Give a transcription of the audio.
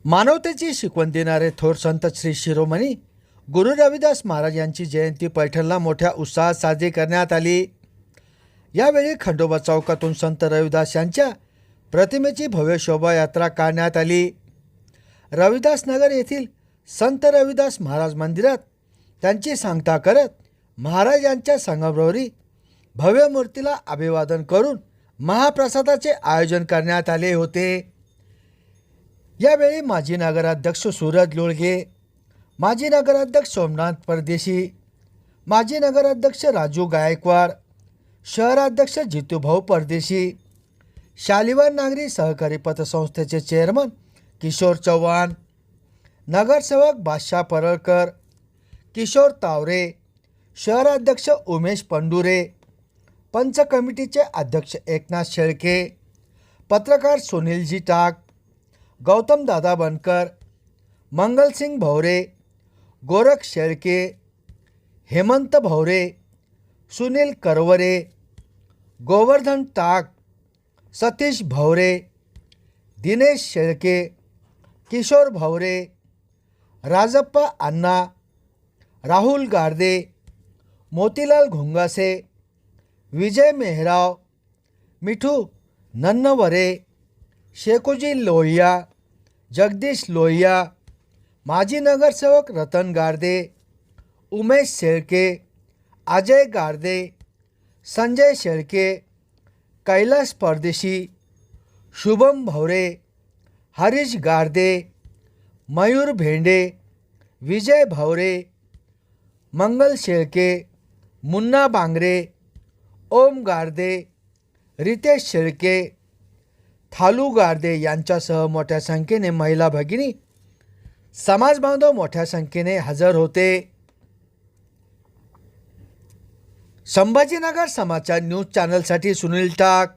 मानवतेची शिकवण देणारे थोर संत श्री शिरोमणी गुरु रविदास महाराज यांची जयंती पैठणला मोठ्या उत्साहात साजरी करण्यात आली। यावेळी खंडोबा चौकातून संत रविदास यांच्या प्रतिमेची भव्य शोभायात्रा काढण्यात आली। रविदास नगर येथील संत रविदास महाराज मंदिरात त्यांची सांगता करत महाराज यांच्या संगमरवरी भव्य मूर्तीला अभिवादन करून महाप्रसादाचे आयोजन करण्यात आले होते। यावेळी माजी नगराध्यक्ष सूरज लोळगे, माजी नगराध्यक्ष सोमनाथ परदेशी, माजी नगराध्यक्ष राजू गायकवाड, शहराध्यक्ष जितूभाऊ परदेशी, शालिवार नागरी सहकारी पतसंस्थेचे चेअरमन किशोर चव्हाण, नगरसेवक बादशाह परळकर, किशोर तावरे, शहराध्यक्ष उमेश पंडुरे, पंच कमिटीचे अध्यक्ष एकनाथ शेळके, पत्रकार सुनीलजी टाक, गौतम दादा बनकर, मंगलसिंग भवरे, गोरख शेळके, हेमंत भवरे, सुनील करवरे, गोवर्धन टाक, सतीश भवरे, दिनेश शेळके, किशोर भवरे, राजप्पा अण्णा, राहुल गारदे, मोतीलाल घुंगासे, विजय मेहराव, मिठू नन्नवरे, शेकोजी लोहिया, जगदीश लोहिया, माजी नगरसेवक रतन गारदे, उमेश शेळके, अजय गारदे, संजय शेळके, कैलास परदेशी, शुभम भवरे, हरीश गारदे, मयूर भेंडे, विजय भवरे, मंगल शेळके, मुन्ना बांगरे, ओम गारदे, रितेश शेळके, थालू गारदे यांच्यासह मोठ्या संख्येने महिला भगिनी, समाज बांधव मोठ्या संख्येने हजर होते। संभाजीनगर समाचार न्यूज चॅनलसाठी सुनील टाक।